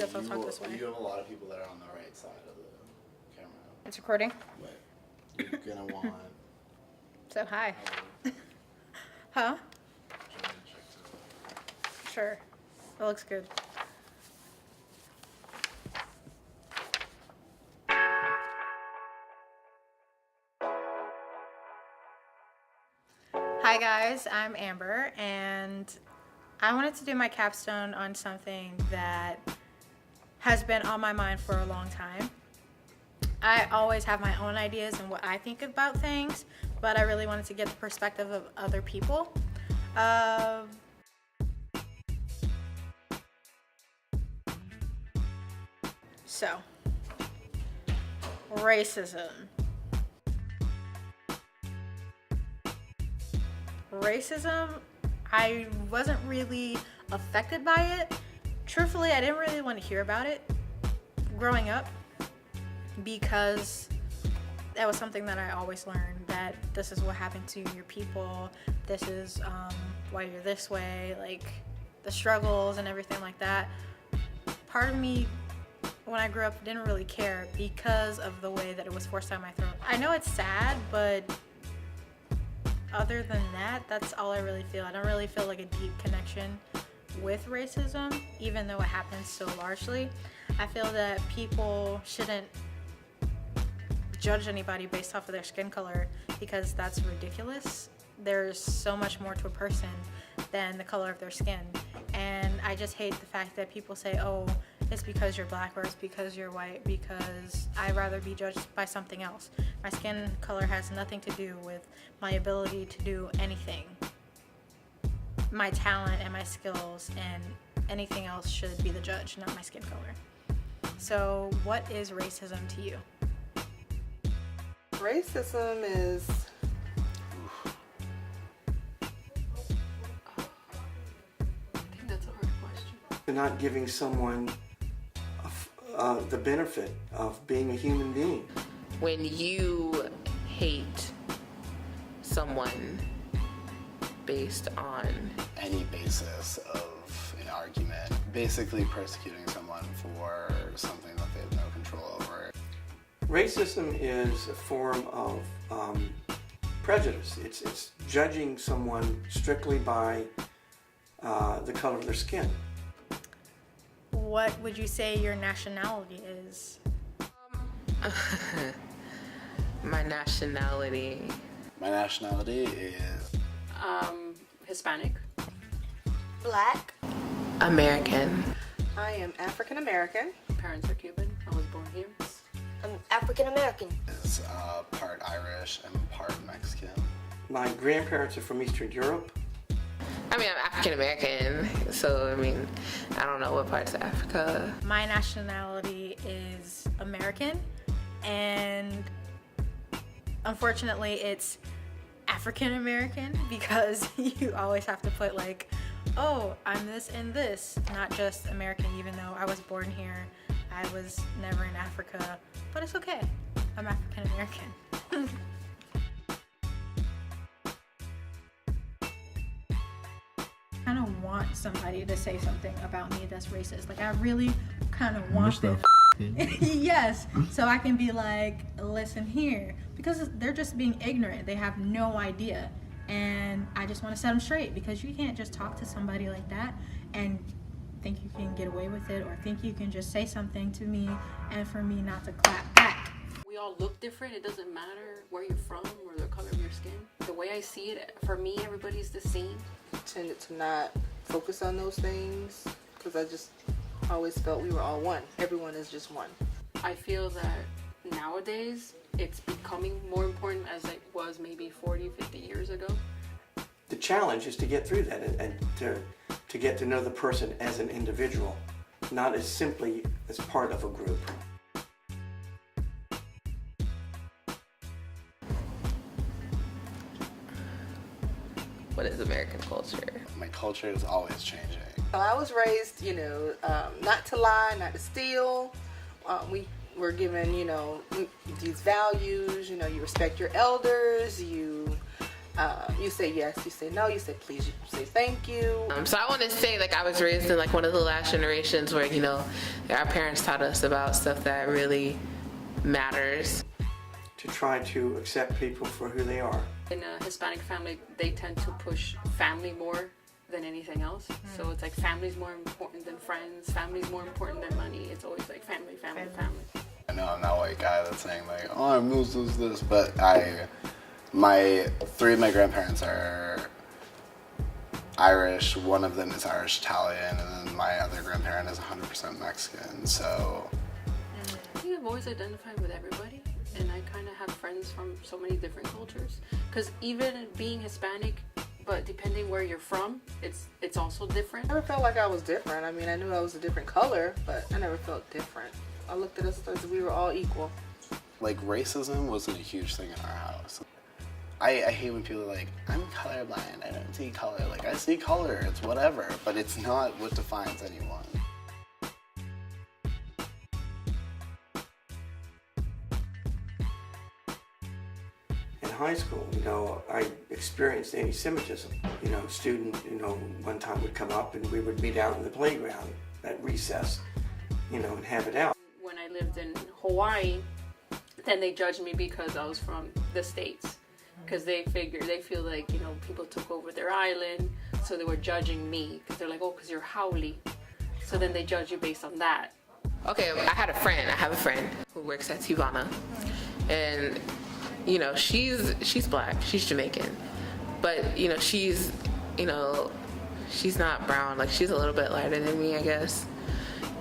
guess I'll talk this way. You have a lot of people that are on the right side of the camera. It's recording? But you're gonna want... So, hi. Huh? Sure. That looks good. Hi guys, I'm Amber, and I wanted to do my capstone on something that has been on my mind for a long time. I always have my own ideas and what I think about things, but I really wanted to get the perspective of other people. So, racism. Racism, I wasn't really affected by it. Truthfully, I didn't really want to hear about it growing up because that was something that I always learned, that this is what happened to your people, this is why you're this way, like the struggles and everything like that. Part of me, when I grew up, didn't really care because of the way that it was forced down my throat. I know it's sad, but other than that, that's all I really feel. I don't really feel like a deep connection with racism, even though it happens so largely. I feel that people shouldn't judge anybody based off of their skin color because that's ridiculous. There's so much more to a person than the color of their skin. And I just hate the fact that people say, oh, it's because you're black or it's because you're white, because I'd rather be judged by something else. My skin color has nothing to do with my ability to do anything. My talent and my skills and anything else should be the judge, not my skin color. So what is racism to you? Racism is... I think that's a hard question. Not giving someone the benefit of being a human being. When you hate someone based on any basis of an argument, basically persecuting someone for something that they have no control over. Racism is a form of prejudice. It's judging someone strictly by the color of their skin. What would you say your nationality is? My nationality. My nationality is... Hispanic. Black. American. I am African American. Parents are Cuban. I was born here. I'm African American. Is part Irish and part Mexican. My grandparents are from Eastern Europe. I mean, I'm African American, so I mean, I don't know what parts of Africa. My nationality is American, and unfortunately it's African American because you always have to put like, oh, I'm this and this, not just American, even though I was born here. I was never in Africa, but it's okay. I'm African American. I kind of want somebody to say something about me that's racist. Like, I really kind of want them. Yes, so I can be like, listen here, because they're just being ignorant. They have no idea, and I just want to set them straight, because you can't just talk to somebody like that and think you can get away with it, or think you can just say something to me and for me not to clap back. We all look different. It doesn't matter where you're from or the color of your skin. The way I see it, for me, everybody's the same. Tended to not focus on those things because I just always felt we were all one. Everyone is just one. I feel that nowadays it's becoming more important as it was maybe 40, 50 years ago. The challenge is to get through that and to get to know the person as an individual, not as simply as part of a group. What is American culture? My culture is always changing. I was raised, not to lie, not to steal. We were given, these values. You respect your elders. You You say yes, you say no, you say please, you say thank you. So I want to say, like, I was raised in like one of the last generations where, you know, our parents taught us about stuff that really matters. To try to accept people for who they are. In a Hispanic family, they tend to push family more than anything else. So it's like family's more important than friends, family's more important than money. It's always like family, family, family. I know I'm that white guy that's saying like, oh, I'm this, but three of my grandparents are Irish, one of them is Irish Italian, and then my other grandparent is 100% Mexican, so. I think I've always identified with everybody, and I kind of have friends from so many different cultures. Because even being Hispanic, but depending where you're from, it's also different. I never felt like I was different. I mean, I knew I was a different color, but I never felt different. I looked at us as we were all equal. Like, racism wasn't a huge thing in our house. I hate when people are like, I'm colorblind, I don't see color. Like, I see color, it's whatever, but it's not what defines anyone. In high school, you know, I experienced anti-Semitism. You know, student, you know, one time would come up and we would meet out in the playground at recess, you know, and have it out. When I lived in Hawaii, then they judged me because I was from the States. Because they feel like, you know, people took over their island, so they were judging me. Because they're like, oh, because you're haole. So then they judge you based on that. Okay, I have a friend who works at Tivana, and, you know, she's black, she's Jamaican, but, you know, she's not brown, like, she's a little bit lighter than me, I guess.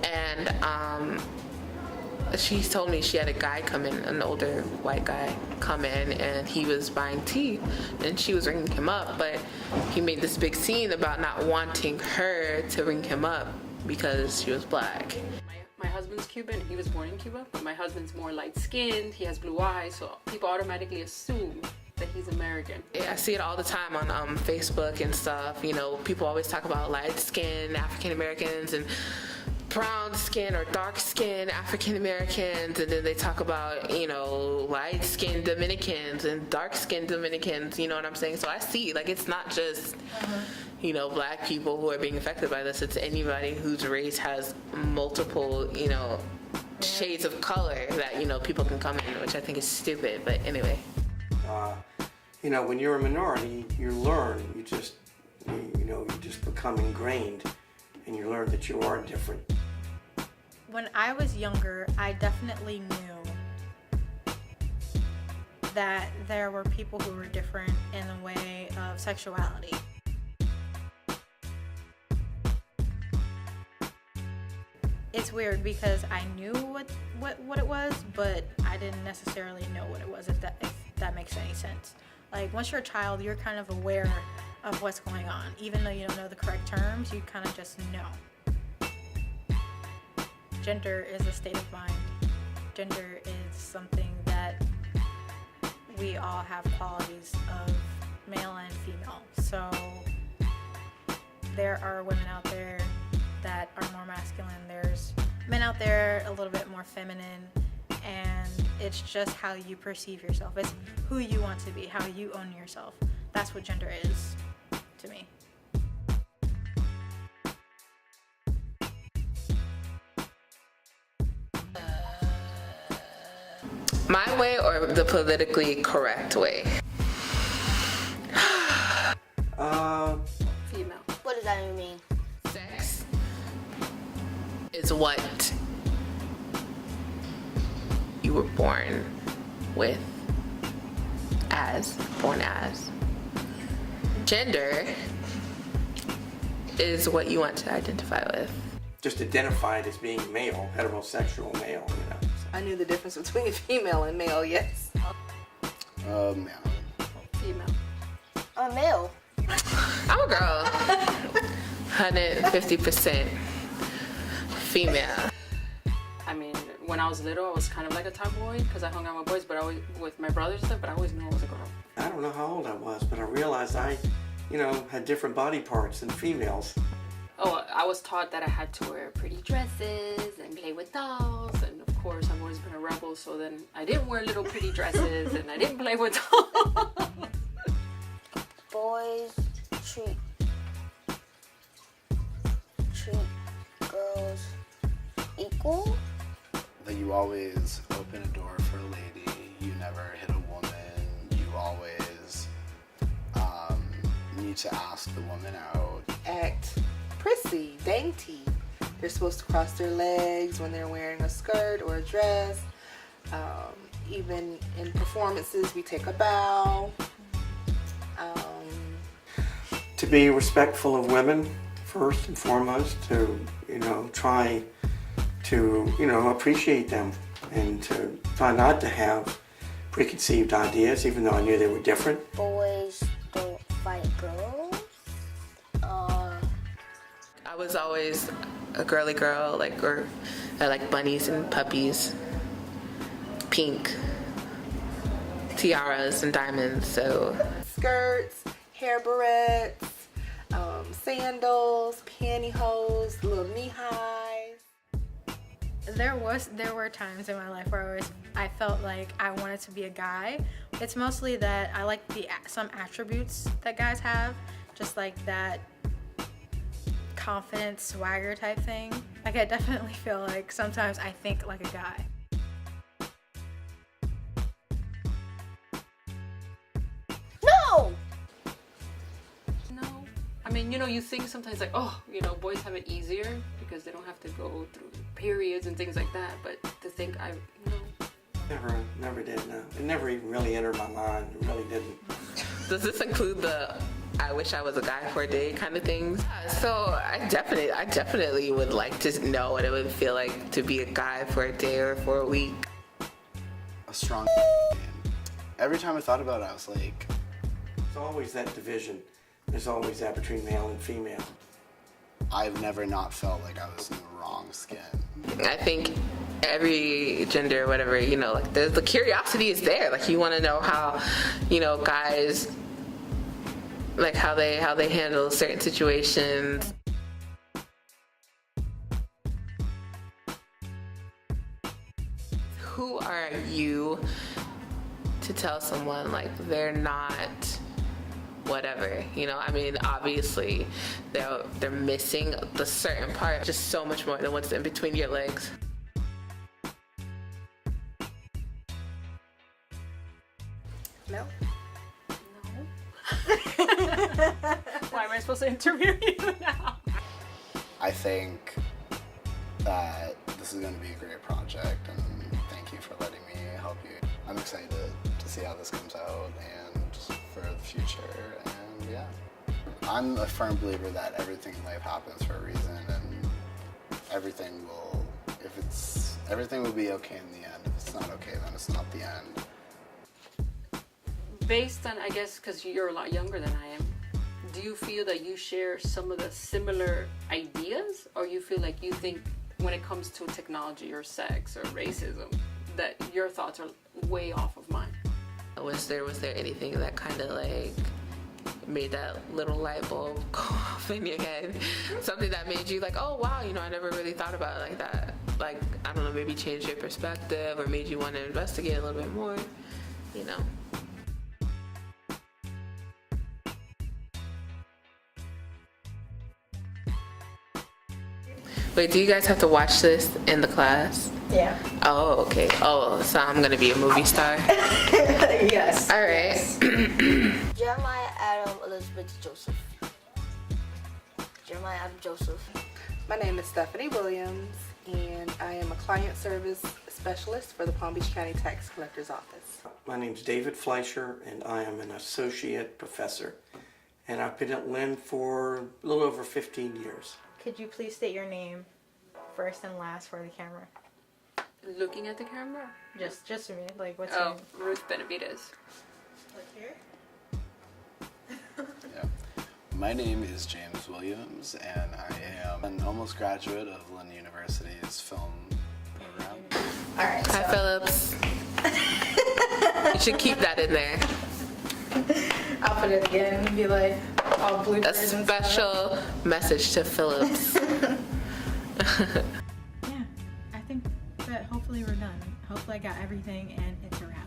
And she told me she had a guy come in, an older white guy come in, and he was buying tea, and she was ringing him up, but he made this big scene about not wanting her to ring him up because she was black. My husband's Cuban, he was born in Cuba, but my husband's more light-skinned, he has blue eyes, so people automatically assume that he's American. Yeah, I see it all the time on Facebook and stuff. You know, people always talk about light-skinned African Americans and brown skin or dark skin African Americans, and then they talk about, you know, light skinned Dominicans and dark skinned Dominicans, you know what I'm saying? So I see, like, it's not just, you know, black people who are being affected by this, it's anybody whose race has multiple, you know, shades of color that, you know, people can come in, which I think is stupid, but anyway. You know, when you're a minority, you learn, you just become ingrained, and you learn that you are different. When I was younger, I definitely knew that there were people who were different in the way of sexuality. It's weird because I knew what it was, but I didn't necessarily know what it was, if that makes any sense. Like, once you're a child, you're kind of aware of what's going on. Even though you don't know the correct terms, you kind of just know. Gender is a state of mind. Gender is something that we all have qualities of male and female. So there are women out there that are more masculine. There's men out there a little bit more feminine. And it's just how you perceive yourself. It's who you want to be, how you own yourself. That's what gender is to me. My way or the politically correct way? Female. What does that even mean? Sex is what you were born with, born as. Gender is what you want to identify with. Just identified as being male, heterosexual male, you know. I knew the difference between female and male, yes. Male. Female. I'm a male. I'm a girl. 150% female. I mean, when I was little, I was kind of like a tomboy because I hung out with boys, but with my brothers and stuff, but I always knew I was a girl. I don't know how old I was, but I realized I, you know, had different body parts than females. Oh, I was taught that I had to wear pretty dresses and play with dolls, and of course I've always been a rebel, so then I didn't wear little pretty dresses and I didn't play with dolls. boys treat girls equal. That you always open a door for a lady, you never hit a woman, you always need to ask the woman out. Act prissy, dainty. They're supposed to cross their legs when they're wearing a skirt or a dress. Even in performances, we take a bow. To be respectful of women, first and foremost, to, try to, appreciate them and to try not to have preconceived ideas, even though I knew they were different. Boys don't fight girls. I was always a girly girl, I like bunnies and puppies, pink, tiaras and diamonds, so. Skirts, hair barrettes, sandals, pantyhose, little knee highs. There were times in my life where I felt like I wanted to be a guy. It's mostly that I like some attributes that guys have, just like that confident swagger type thing. Like I definitely feel like sometimes I think like a guy. No! No. I mean, you think sometimes like, oh, boys have it easier because they don't have to go through periods and things like that. But to think Never did, no. It never even really entered my mind. It really didn't. Does this include the I wish I was a guy for a day kind of things? So I definitely would like to know what it would feel like to be a guy for a day or for a week. A strong Every time I thought about it, I was like, There's always that division. There's always that between male and female. I've never not felt like I was in the wrong skin. I think every gender, whatever, the curiosity is there. Like you want to know how, guys, like how they handle certain situations. Who are you to tell someone like they're not whatever? Obviously they're missing the certain part, just so much more than what's in between your legs. No? why am I supposed to interview you now? I think that this is going to be a great project, and thank you for letting me help you. I'm excited to see how this comes out and for the future, and yeah. I'm a firm believer that everything in life happens for a reason, and everything will be okay in the end. If it's not okay, then it's not the end. Based on, I guess, because you're a lot younger than I am, do you feel that you share some of the similar ideas, or you feel like you think when it comes to technology or sex or racism that your thoughts are way off of mine? Was there anything that kind of like made that little light bulb go off in your head? Something that made you like, oh wow, I never really thought about it like that. Like, I don't know, maybe changed your perspective or made you want to investigate a little bit more, Wait, do you guys have to watch this in the class? Yeah. Oh, okay. Oh, so I'm gonna be a movie star? Yes. All right. Yes. Jeremiah Adam Elizabeth Joseph. Jeremiah Adam Joseph. My name is Stephanie Williams, and I am a client service specialist for the Palm Beach County Tax Collector's Office. My name's David Fleischer, and I am an associate professor. And I've been at Lynn for a little over 15 years. Could you please state your name first and last for the camera? Looking at the camera? Just for me. Like, what's your Oh, name? Ruth Benavides. Look here. Yeah. My name is James Williams, and I am an almost graduate of Lynn University's film program. All right. Hi, Phillips. You should keep that in there. I'll put it again and be like all bloopers A and stuff. special message to Phillips. Yeah, I think that hopefully we're done. Hopefully I got everything and it's a wrap.